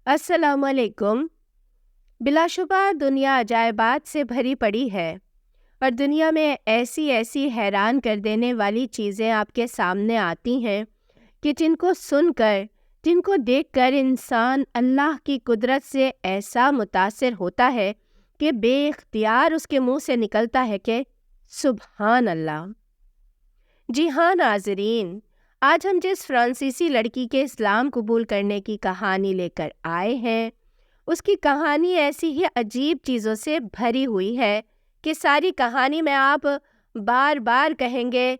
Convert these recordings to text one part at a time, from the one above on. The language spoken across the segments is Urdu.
السلام علیکم۔ بلا شبہ دنیا عجائبات سے بھری پڑی ہے اور دنیا میں ایسی حیران کر دینے والی چیزیں آپ کے سامنے آتی ہیں کہ جن کو سن کر، جن کو دیکھ کر انسان اللہ کی قدرت سے ایسا متاثر ہوتا ہے کہ بے اختیار اس کے منہ سے نکلتا ہے کہ سبحان اللہ۔ جی ہاں ناظرین، آج ہم جس فرانسیسی لڑکی کے اسلام قبول کرنے کی کہانی لے کر آئے ہیں، اس کی کہانی ایسی ہی عجیب چیزوں سے بھری ہوئی ہے کہ ساری کہانی میں آپ بار بار کہیں گے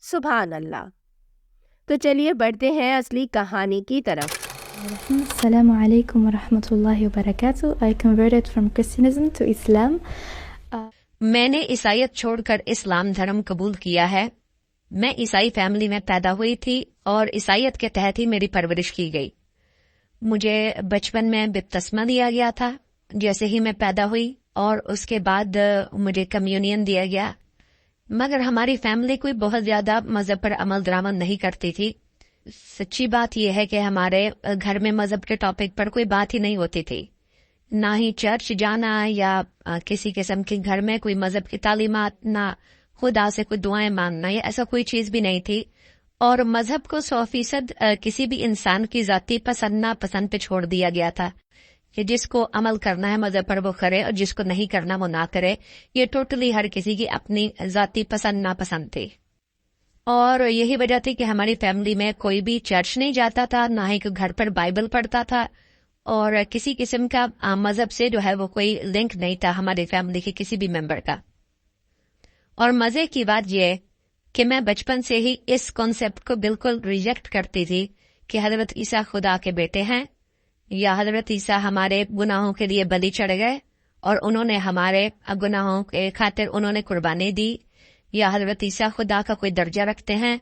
سبحان اللہ۔ تو چلیے بڑھتے ہیں اصلی کہانی کی طرف۔ السلام علیکم ورحمۃ اللہ وبرکاتہ۔ I converted from Christianism to Islam. میں نے عیسائیت چھوڑ کر اسلام دھرم قبول کیا ہے۔ میں عیسائی فیملی میں پیدا ہوئی تھی اور عیسائیت کے تحت ہی میری پرورش کی گئی۔ مجھے بچپن میں بپتسمہ دیا گیا تھا جیسے ہی میں پیدا ہوئی، اور اس کے بعد مجھے کمیونین دیا گیا، مگر ہماری فیملی کوئی بہت زیادہ مذہب پر عمل درآمد نہیں کرتی تھی۔ سچی بات یہ ہے کہ ہمارے گھر میں مذہب کے ٹاپک پر کوئی بات ہی نہیں ہوتی تھی، نہ ہی چرچ جانا یا کسی قسم کے گھر میں کوئی مذہب کی تعلیمات، نہ خدا سے کوئی دعائیں مانگنا، یا ایسا کوئی چیز بھی نہیں تھی۔ اور مذہب کو 100% کسی بھی انسان کی ذاتی پسند ناپسند پہ چھوڑ دیا گیا تھا کہ جس کو عمل کرنا ہے مذہب پر وہ کرے اور جس کو نہیں کرنا وہ نہ کرے۔ یہ ٹوٹلی ہر کسی کی اپنی ذاتی پسند ناپسند تھی، اور یہی وجہ تھی کہ ہماری فیملی میں کوئی بھی چرچ نہیں جاتا تھا، نہ ہی کوئی گھر پر بائبل پڑھتا تھا، اور کسی قسم کا مذہب سے جو ہے وہ کوئی لنک نہیں تھا ہماری فیملی کے کسی بھی ممبر کا۔ اور مزے کی بات یہ کہ میں بچپن سے ہی اس کانسیپٹ کو بالکل ریجیکٹ کرتی تھی کہ حضرت عیسیٰ خدا کے بیٹے ہیں، یا حضرت عیسیٰ ہمارے گناہوں کے لیے بلی چڑھ گئے اور انہوں نے ہمارے گناہوں کے خاطر انہوں نے قربانی دی، یا حضرت عیسیٰ خدا کا کوئی درجہ رکھتے ہیں،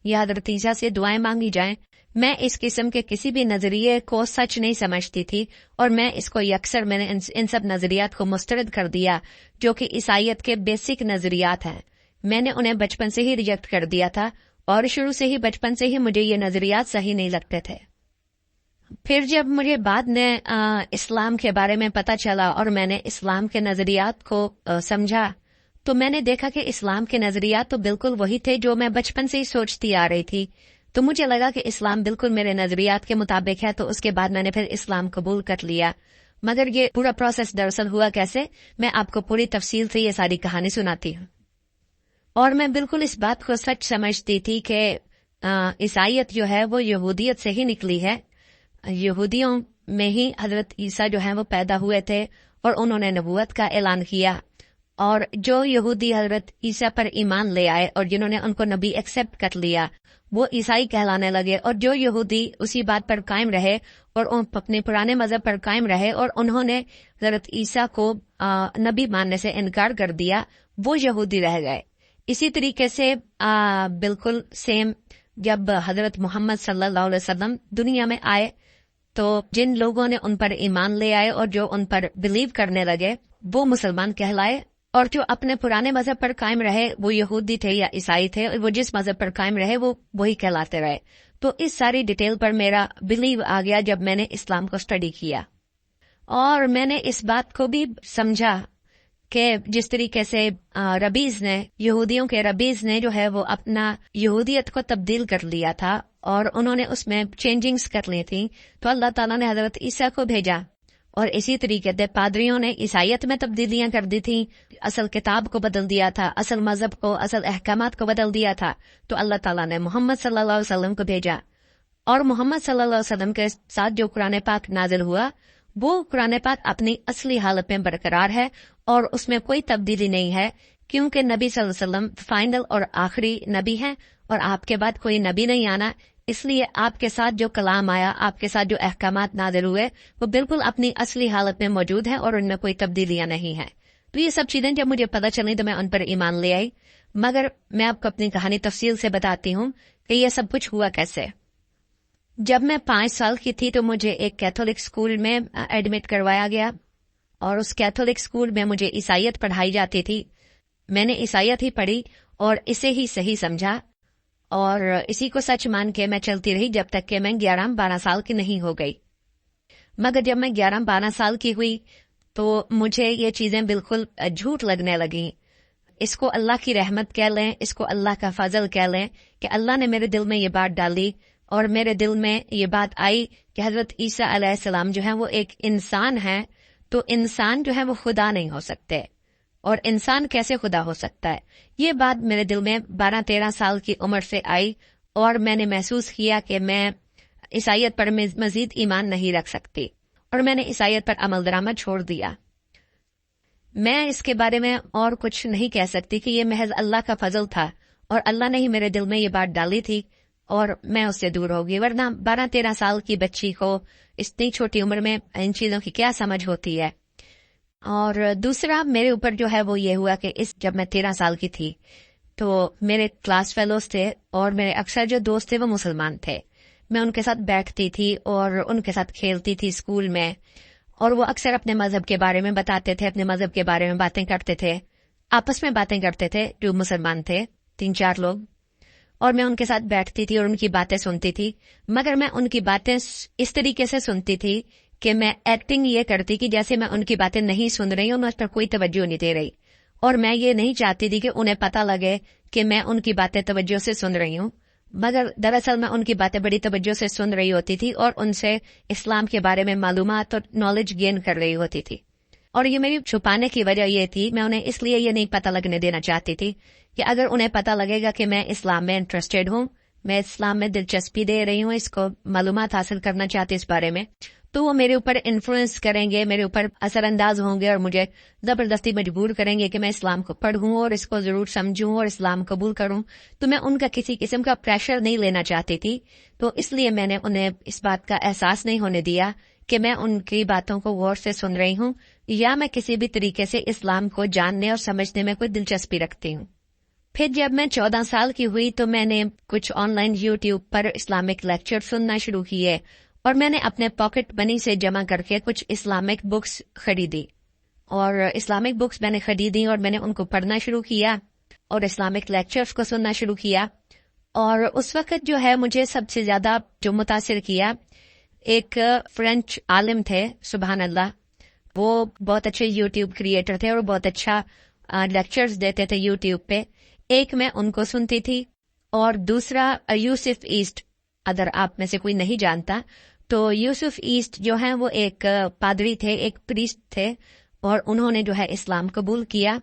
یا حضرت عیسیٰ سے دعائیں مانگی جائیں۔ میں اس قسم کے کسی بھی نظریے کو سچ نہیں سمجھتی تھی، اور میں اس کو یکسر میں نے ان سب نظریات کو مسترد کر دیا جو کہ عیسائیت کے بیسک نظریات ہیں۔ میں نے انہیں بچپن سے ہی ریجیکٹ کر دیا تھا، اور شروع سے ہی بچپن سے ہی مجھے یہ نظریات صحیح نہیں لگتے تھے۔ پھر جب مجھے بعد میں اسلام کے بارے میں پتہ چلا اور میں نے اسلام کے نظریات کو سمجھا، تو میں نے دیکھا کہ اسلام کے نظریات تو بالکل وہی تھے جو میں بچپن سے ہی سوچتی آ رہی تھی۔ تو مجھے لگا کہ اسلام بالکل میرے نظریات کے مطابق ہے، تو اس کے بعد میں نے پھر اسلام قبول کر لیا۔ مگر یہ پورا پروسیس دراصل ہوا کیسے، میں آپ کو پوری تفصیل سے یہ ساری کہانی سناتی ہوں۔ اور میں بالکل اس بات کو سچ سمجھتی تھی کہ عیسائیت جو ہے وہ یہودیت سے ہی نکلی ہے۔ یہودیوں میں ہی حضرت عیسیٰ جو ہیں وہ پیدا ہوئے تھے، اور انہوں نے نبوت کا اعلان کیا، اور جو یہودی حضرت عیسیٰ پر ایمان لے آئے اور جنہوں نے ان کو نبی ایکسپٹ کر لیا، وہ عیسائی کہلانے لگے، اور جو یہودی اسی بات پر قائم رہے اور اپنے پرانے مذہب پر قائم رہے اور انہوں نے حضرت عیسیٰ کو نبی ماننے سے انکار کر دیا، وہ یہودی رہ گئے۔ اسی طریقے سے بالکل سیم جب حضرت محمد صلی اللہ علیہ وسلم دنیا میں آئے، تو جن لوگوں نے ان پر ایمان لے آئے اور جو ان پر بلیو کرنے لگے وہ مسلمان کہلائے، اور جو اپنے پرانے مذہب پر قائم رہے وہ یہودی تھے یا عیسائی تھے، وہ جس مذہب پر قائم رہے وہ وہی کہلاتے رہے۔ تو اس ساری ڈیٹیل پر میرا بلیو آ گیا جب میں نے اسلام کو اسٹڈی کیا، اور میں نے اس بات کو بھی سمجھا کہ جس طریقے سے ربیز نے، یہودیوں کے ربیز نے جو ہے وہ اپنا یہودیت کو تبدیل کر لیا تھا اور انہوں نے اس میں چینجنگز کر لی تھیں، تو اللہ تعالیٰ نے حضرت عیسیٰ کو بھیجا، اور اسی طریقے سے پادریوں نے عیسائیت میں تبدیلیاں کر دی تھیں، اصل کتاب کو بدل دیا تھا، اصل مذہب کو، اصل احکامات کو بدل دیا تھا، تو اللہ تعالیٰ نے محمد صلی اللہ علیہ وسلم کو بھیجا، اور محمد صلی اللہ علیہ وسلم کے ساتھ جو قرآن پاک نازل ہوا وہ قرآن پاک اپنی اصلی حالت میں برقرار ہے، اور اس میں کوئی تبدیلی نہیں ہے، کیونکہ نبی صلی اللہ علیہ وسلم فائنل اور آخری نبی ہیں، اور آپ کے بعد کوئی نبی نہیں آنا، اس لیے آپ کے ساتھ جو کلام آیا، آپ کے ساتھ جو احکامات نازل ہوئے وہ بالکل اپنی اصلی حالت میں موجود ہیں، اور ان میں کوئی تبدیلیاں نہیں ہیں۔ تو یہ سب چیزیں جب مجھے پتہ چلیں تو میں ان پر ایمان لے آئی، مگر میں آپ کو اپنی کہانی تفصیل سے بتاتی ہوں کہ یہ سب کچھ ہوا کیسے۔ جب میں 5 سال کی تھی تو مجھے ایک کیتھولک اسکول میں ایڈمٹ کروایا گیا، اور اس کیتھولک اسکول میں مجھے عیسائیت پڑھائی جاتی تھی۔ میں نے عیسائیت ہی پڑھی اور اسے ہی صحیح سمجھا، اور اسی کو سچ مان کے میں چلتی رہی جب تک کہ میں 11-12 سال کی نہیں ہو گئی۔ مگر جب میں 11-12 سال کی ہوئی تو مجھے یہ چیزیں بالکل جھوٹ لگنے لگیں. اس کو اللہ کی رحمت کہہ لیں، اس کو اللہ کا فضل کہہ لیں کہ اللہ نے میرے دل میں یہ بات ڈالی اور میرے دل میں یہ بات آئی کہ حضرت عیسیٰ علیہ السلام جو ہیں وہ ایک انسان ہیں، تو انسان جو ہے وہ خدا نہیں ہو سکتے، اور انسان کیسے خدا ہو سکتا ہے. یہ بات میرے دل میں 12-13 سال کی عمر سے آئی اور میں نے محسوس کیا کہ میں عیسائیت پر مزید ایمان نہیں رکھ سکتی، اور میں نے عیسائیت پر عمل درآمد چھوڑ دیا. میں اس کے بارے میں اور کچھ نہیں کہہ سکتی کہ یہ محض اللہ کا فضل تھا اور اللہ نے ہی میرے دل میں یہ بات ڈالی تھی اور میں اس سے دور ہو گئی. ورنہ 12-13 سال کی بچی کو اتنی چھوٹی عمر میں ان چیزوں کی کیا سمجھ ہوتی ہے. اور دوسرا میرے اوپر جو ہے وہ یہ ہوا کہ جب میں 13 سال کی تھی تو میرے کلاس فیلوز تھے اور میرے اکثر جو دوست تھے وہ مسلمان تھے. میں ان کے ساتھ بیٹھتی تھی اور ان کے ساتھ کھیلتی تھی اسکول میں، اور وہ اکثر اپنے مذہب کے بارے میں بتاتے تھے، اپنے مذہب کے بارے میں باتیں کرتے تھے، آپس میں باتیں کرتے تھے جو مسلمان تھے 3-4 لوگ، اور میں ان کے ساتھ بیٹھتی تھی اور ان کی باتیں سنتی تھی. مگر میں ان کی باتیں اس طریقے سے سنتی تھی کہ میں ایکٹنگ یہ کرتی کہ جیسے میں ان کی باتیں نہیں سن رہی ہوں، میں اس پر کوئی توجہ نہیں دے رہی، اور میں یہ نہیں چاہتی تھی کہ انہیں پتہ لگے کہ میں ان کی باتیں توجہ سے سن رہی ہوں. مگر دراصل میں ان کی باتیں بڑی توجہ سے سن رہی ہوتی تھی اور ان سے اسلام کے بارے میں معلومات اور نالج گین کر رہی ہوتی تھی. اور یہ میری چھپانے کی وجہ یہ تھی، میں انہیں اس لیے یہ نہیں پتہ لگنے دینا چاہتی تھی کہ اگر انہیں پتہ لگے گا کہ میں اسلام میں انٹرسٹیڈ ہوں، میں اسلام میں دلچسپی دے رہی ہوں، اس کو معلومات حاصل کرنا چاہتی اس بارے میں، تو وہ میرے اوپر انفلوئنس کریں گے، میرے اوپر اثر انداز ہوں گے اور مجھے زبردستی مجبور کریں گے کہ میں اسلام کو پڑھوں اور اس کو ضرور سمجھوں اور اسلام قبول کروں. تو میں ان کا کسی قسم کا پریشر نہیں لینا چاہتی تھی، تو اس لیے میں نے انہیں اس بات کا احساس نہیں ہونے دیا کہ میں ان کی باتوں کو غور سے سن رہی ہوں یا میں کسی بھی طریقے سے اسلام کو جاننے اور سمجھنے میں کوئی دلچسپی رکھتی ہوں. پھر جب میں 14 سال کی ہوئی تو میں نے کچھ on line YouTube per Islamic lecture سننا شروع کیے، اور میں نے اپنے پاکٹ منی سے جمع کر کے کچھ اسلامک بکس خریدی، اور اسلامک بکس میں نے خریدی اور میں نے ان کو پڑھنا شروع کیا اور اسلامک لیکچرز کو سننا شروع کیا. اور اس وقت جو ہے مجھے سب سے زیادہ جو متاثر کیا، ایک فرینچ عالم تھے، سبحان اللہ، وہ بہت اچھے یوٹیوب کریٹر تھے اور بہت اچھا لیکچرز دیتے تھے یوٹیوب پہ. ایک میں ان کو سنتی تھی اور دوسرا یوسف ایسٹ. اگر آپ میں سے کوئی نہیں جانتا تو یوسف ایسٹ جو ہیں وہ ایک پادری تھے، ایک پریسٹ تھے، اور انہوں نے جو ہے اسلام قبول کیا،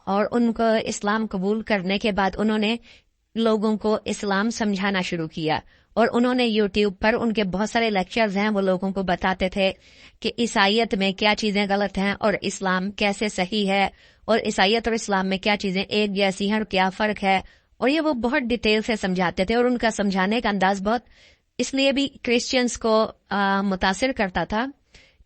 اور ان کو اسلام قبول کرنے کے بعد انہوں نے لوگوں کو اسلام سمجھانا شروع کیا، اور انہوں نے یوٹیوب پر ان کے بہت سارے لیکچرز ہیں، وہ لوگوں کو بتاتے تھے کہ عیسائیت میں کیا چیزیں غلط ہیں اور اسلام کیسے صحیح ہے، اور عیسائیت اور اسلام میں کیا چیزیں ایک جیسی ہیں اور کیا فرق ہے. اور یہ وہ بہت ڈیٹیل سے سمجھاتے تھے، اور ان کا سمجھانے کا انداز بہت اس لیے بھی کرسچنز کو متاثر کرتا تھا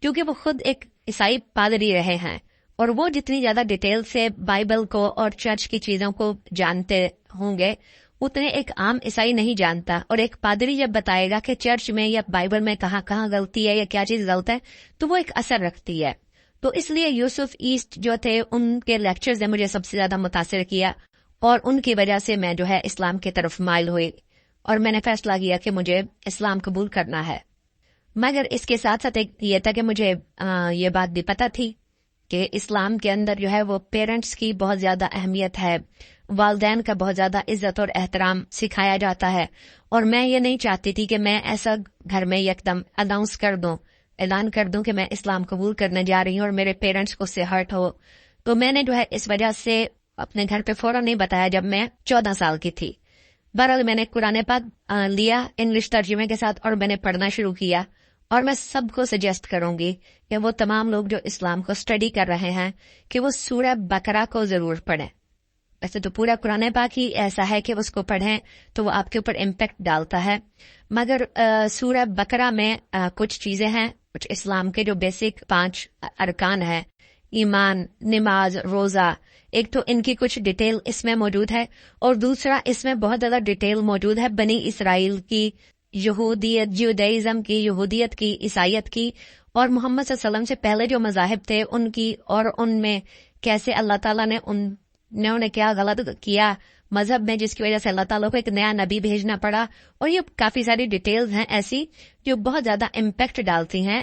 کیونکہ وہ خود ایک عیسائی پادری رہے ہیں، اور وہ جتنی زیادہ ڈیٹیل سے بائبل کو اور چرچ کی چیزوں کو جانتے ہوں گے اتنے ایک عام عیسائی نہیں جانتا. اور ایک پادری جب بتائے گا کہ چرچ میں یا بائبل میں کہاں کہاں غلطی ہے یا کیا چیز غلط ہے تو وہ ایک اثر رکھتی ہے. تو اس لیے یوسف ایسٹ جو تھے ان کے لیکچرز نے مجھے سب سے زیادہ متاثر کیا، اور ان کی وجہ سے میں جو ہے اسلام کی طرف مائل ہوئی اور میں نے فیصلہ کیا کہ مجھے اسلام قبول کرنا ہے. مگر اس کے ساتھ ساتھ ایک یہ تھا کہ مجھے یہ بات بھی پتہ تھی کہ اسلام کے اندر جو ہے وہ پیرنٹس کی بہت زیادہ اہمیت ہے، والدین کا بہت زیادہ عزت اور احترام سکھایا جاتا ہے، اور میں یہ نہیں چاہتی تھی کہ میں ایسا گھر میں یکدم اعلان کر دوں کہ میں اسلام قبول کرنے جا رہی ہوں اور میرے پیرنٹس کو اس سے ہرٹ ہو. تو میں نے جو ہے اس وجہ سے اپنے گھر پہ فوراً نہیں بتایا جب میں 14 سال کی تھی. بہرحال میں نے قرآن پاک لیا انگلش ترجمے کے ساتھ اور میں نے پڑھنا شروع کیا، اور میں سب کو سجیسٹ کروں گی کہ وہ تمام لوگ جو اسلام کو اسٹڈی کر رہے ہیں کہ وہ سورہ بقرہ کو ضرور پڑھیں. ویسے تو پورا قرآن پاک ہی ایسا ہے کہ اس کو پڑھیں تو وہ آپ کے اوپر امپیکٹ ڈالتا ہے، مگر سورہ بقرہ میں کچھ چیزیں ہیں، کچھ اسلام کے جو بیسک 5 ارکان ہیں، ایمان، نماز، روزہ، ایک تو ان کی کچھ ڈیٹیل اس میں موجود ہے، اور دوسرا اس میں بہت زیادہ ڈیٹیل موجود ہے بنی اسرائیل کی، یہودیت، جیوڈائزم کی، یہودیت کی، عیسائیت کی، اور محمد صلی اللہ علیہ وسلم سے پہلے جو مذاہب تھے ان کی، اور ان میں کیسے اللہ تعالیٰ نے انہوں نے کیا غلط کیا مذہب میں جس کی وجہ سے اللہ تعالیٰ کو ایک نیا نبی بھیجنا پڑا. اور یہ کافی ساری ڈیٹیلز ہیں ایسی جو بہت زیادہ امپیکٹ ڈالتی ہیں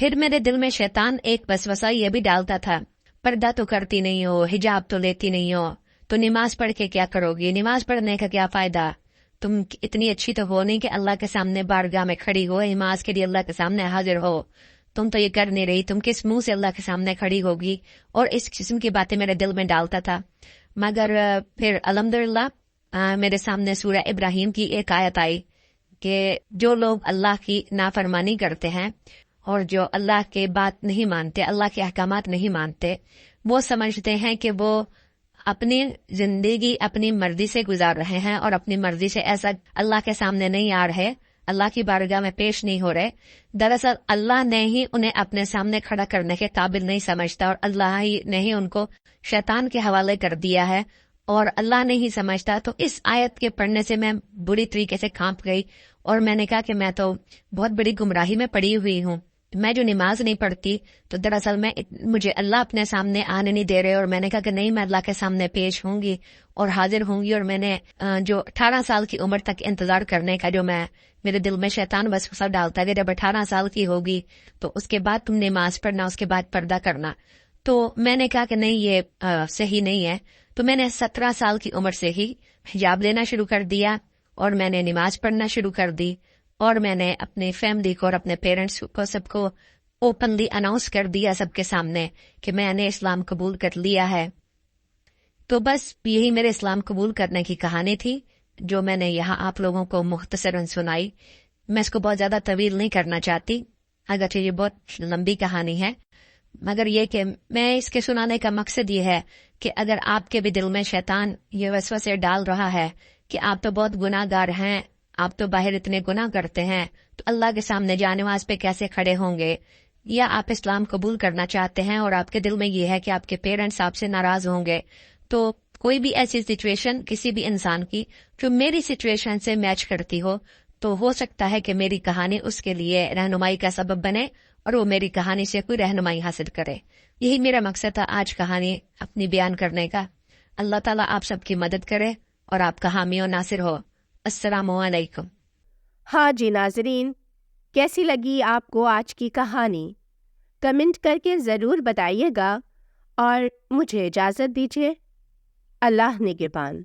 پھر میرے دل میں شیطان ایک وسوسہ یہ بھی ڈالتا تھا، پردہ تو کرتی نہیں ہو، حجاب تو لیتی نہیں ہو، تو نماز پڑھ کے کیا کرو گی، نماز پڑھنے کا کیا فائدہ، تم اتنی اچھی تو ہو نہیں کہ اللہ کے سامنے بارگاہ میں کھڑی ہو، نماز کے لیے اللہ کے سامنے حاضر ہو، تم تو یہ کر نہیں رہی، تم کس منہ سے اللہ کے سامنے کھڑی ہوگی، اور اس قسم کی باتیں میرے دل میں ڈالتا تھا۔ مگر پھر الحمدللہ میرے سامنے سورہ ابراہیم کی ایک آیت آئی کہ جو لوگ اللہ کی نافرمانی کرتے ہیں اور جو اللہ کے بات نہیں مانتے، اللہ کے احکامات نہیں مانتے، وہ سمجھتے ہیں کہ وہ اپنی زندگی اپنی مرضی سے گزار رہے ہیں اور اپنی مرضی سے ایسا اللہ کے سامنے نہیں آ رہے، اللہ کی بارگاہ میں پیش نہیں ہو رہے۔ دراصل اللہ نے ہی انہیں اپنے سامنے کھڑا کرنے کے قابل نہیں سمجھتا، اور اللہ ہی نے ہی ان کو شیطان کے حوالے کر دیا ہے اور اللہ نے ہی سمجھتا۔ تو اس آیت کے پڑھنے سے میں بری طریقے سے کانپ گئی اور میں نے کہا کہ میں تو بہت بڑی گمراہی میں پڑی ہوئی ہوں، میں جو نماز نہیں پڑھتی تو دراصل مجھے اللہ اپنے سامنے آنے نہیں دے رہے، اور میں نے کہا کہ نہیں، میں اللہ کے سامنے پیش ہوں گی اور حاضر ہوں گی، اور میں نے جو 18 سال کی عمر تک انتظار کرنے کا جو میرے دل میں شیطان وسوسہ ڈالتا ہے کہ جب 18 سال کی ہوگی تو اس کے بعد تم نماز پڑھنا، اس کے بعد پردہ کرنا، تو میں نے کہا کہ نہیں، یہ صحیح نہیں ہے۔ تو میں نے 17 سال کی عمر سے ہی حجاب لینا شروع کر دیا اور میں نے نماز پڑھنا شروع کر دی، اور میں نے اپنی فیملی کو اور اپنے پیرنٹس کو سب کو اوپنلی اناؤنس کر دیا سب کے سامنے کہ میں نے اسلام قبول کر لیا ہے۔ تو بس یہی میرے اسلام قبول کرنے کی کہانی تھی جو میں نے یہاں آپ لوگوں کو مختصراً سنائی۔ میں اس کو بہت زیادہ طویل نہیں کرنا چاہتی، اگرچہ یہ بہت لمبی کہانی ہے، مگر یہ کہ میں اس کے سنانے کا مقصد یہ ہے کہ اگر آپ کے بھی دل میں شیطان یہ وسوسے ڈال رہا ہے کہ آپ تو بہت گناہ گار ہیں، آپ تو باہر اتنے گناہ کرتے ہیں، تو اللہ کے سامنے جانواز پہ کیسے کھڑے ہوں گے، یا آپ اسلام قبول کرنا چاہتے ہیں اور آپ کے دل میں یہ ہے کہ آپ کے پیرنٹس آپ سے ناراض ہوں گے، تو کوئی بھی ایسی سچویشن کسی بھی انسان کی جو میری سچویشن سے میچ کرتی ہو تو سکتا ہے کہ میری کہانی اس کے لیے رہنمائی کا سبب بنے اور وہ میری کہانی سے کوئی رہنمائی حاصل کرے۔ یہی میرا مقصد تھا آج کہانی اپنی بیان کرنے کا۔ اللہ تعالیٰ آپ سب کی مدد کرے اور آپ کا حامی و ناصر ہو۔ السلام علیکم۔ ہاں جی ناظرین، کیسی لگی آپ کو آج کی کہانی؟ کمنٹ کر کے ضرور بتائیے گا، اور مجھے اجازت دیجیے۔ اللہ نگہبان۔